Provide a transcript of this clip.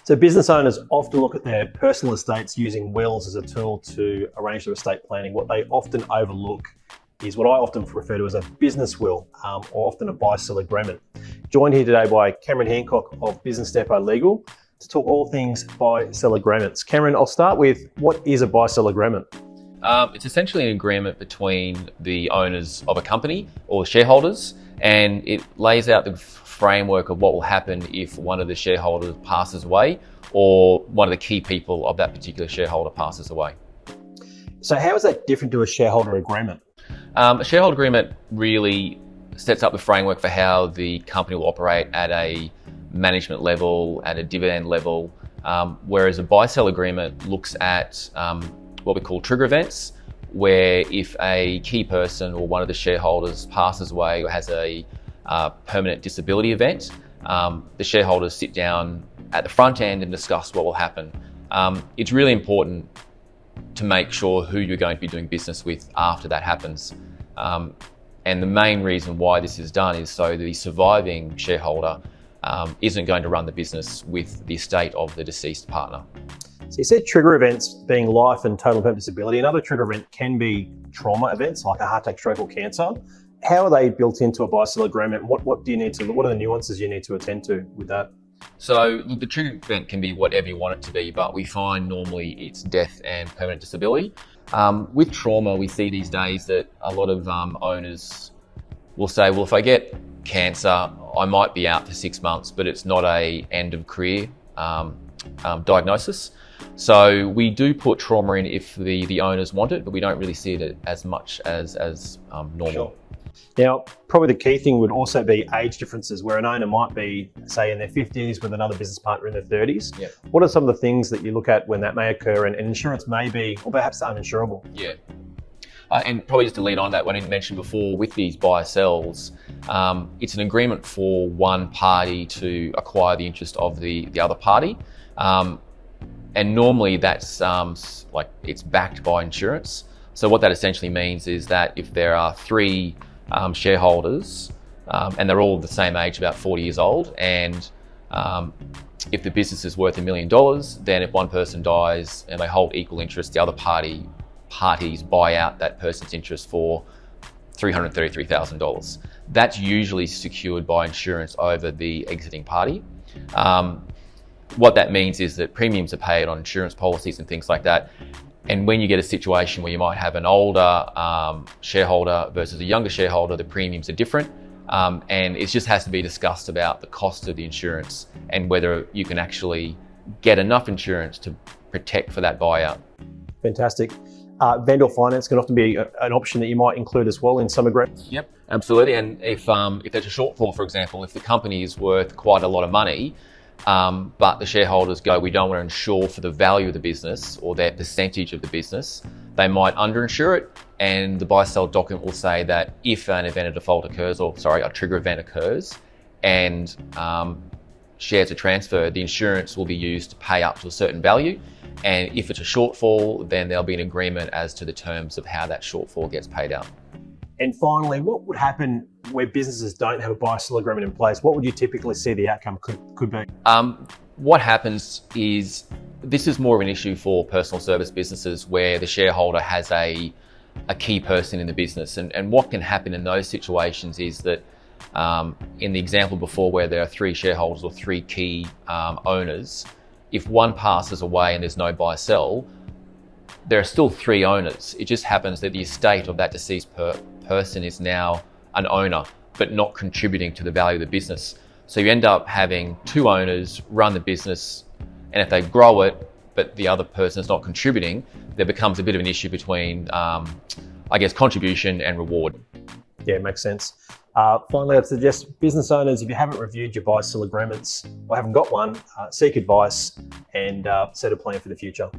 So business owners often look at their personal estates using wills as a tool to arrange their estate planning. What they often overlook is what I often refer to as a business will, or often a buy-sell agreement. Joined here today by Cameron Hancock of Business Depot Legal to talk all things buy-sell agreements. Cameron, I'll start with, what is a buy-sell agreement? It's essentially an agreement between the owners of a company or shareholders, and it lays out the framework of what will happen if one of the shareholders passes away or one of the key people of that particular shareholder passes away. So how is that different to a shareholder agreement? A shareholder agreement really sets up the framework for how the company will operate at a management level, at a dividend level, whereas a buy-sell agreement looks at what we call trigger events, where if a key person or one of the shareholders passes away or has a permanent disability event, the shareholders sit down at the front end and discuss what will happen. It's really important to make sure who you're going to be doing business with after that happens. And the main reason why this is done is so the surviving shareholder isn't going to run the business with the estate of the deceased partner. So you said trigger events being life and total permanent disability. Another trigger event can be trauma events like a heart attack, stroke or cancer. How are they built into a buy-sell agreement? What are the nuances you need to attend to with that? So the trigger event can be whatever you want it to be, but we find normally it's death and permanent disability. With trauma, we see these days that a lot of owners will say, well, if I get cancer, I might be out for 6 months, but it's not a end of career diagnosis. So we do put trauma in if the owners want it, but we don't really see it as much as normal. Sure. Now, probably the key thing would also be age differences, where an owner might be, say, in their 50s with another business partner in their 30s. Yeah. What are some of the things that you look at when that may occur, and insurance may be, or perhaps uninsurable? Yeah. And probably just to lead on that, when I mentioned before with these buy-sells, it's an agreement for one party to acquire the interest of the other party. And normally that's like it's backed by insurance. So what that essentially means is that if there are three shareholders and they're all the same age, about 40 years old, and if the business is worth $1 million, then if one person dies and they hold equal interest, the other parties buy out that person's interest for $333,000. That's usually secured by insurance over the exiting party. What that means is that premiums are paid on insurance policies and things like that. And when you get a situation where you might have an older shareholder versus a younger shareholder, the premiums are different. And it just has to be discussed about the cost of the insurance and whether you can actually get enough insurance to protect for that buyout. Fantastic. Vendor finance can often be an option that you might include as well in some agreements. Yep, absolutely. And if there's a shortfall, for example, if the company is worth quite a lot of money, but the shareholders go, we don't want to insure for the value of the business or their percentage of the business, they might underinsure it, and the buy-sell document will say that if an event of default occurs, a trigger event occurs, and shares are transferred, the insurance will be used to pay up to a certain value. And if it's a shortfall, then there'll be an agreement as to the terms of how that shortfall gets paid out. And finally, what would happen where businesses don't have a buy-sell agreement in place? What would you typically see the outcome could be? What happens is, this is more of an issue for personal service businesses where the shareholder has a key person in the business. And what can happen in those situations is that in the example before where there are three shareholders or three key owners, if one passes away and there's no buy-sell, there are still three owners. It just happens that the estate of that deceased person is now an owner, but not contributing to the value of the business. So you end up having two owners run the business, and if they grow it, but the other person is not contributing, there becomes a bit of an issue between, contribution and reward. Yeah, it makes sense. Finally, I'd suggest business owners, if you haven't reviewed your buy-sell agreements or haven't got one, seek advice and set a plan for the future.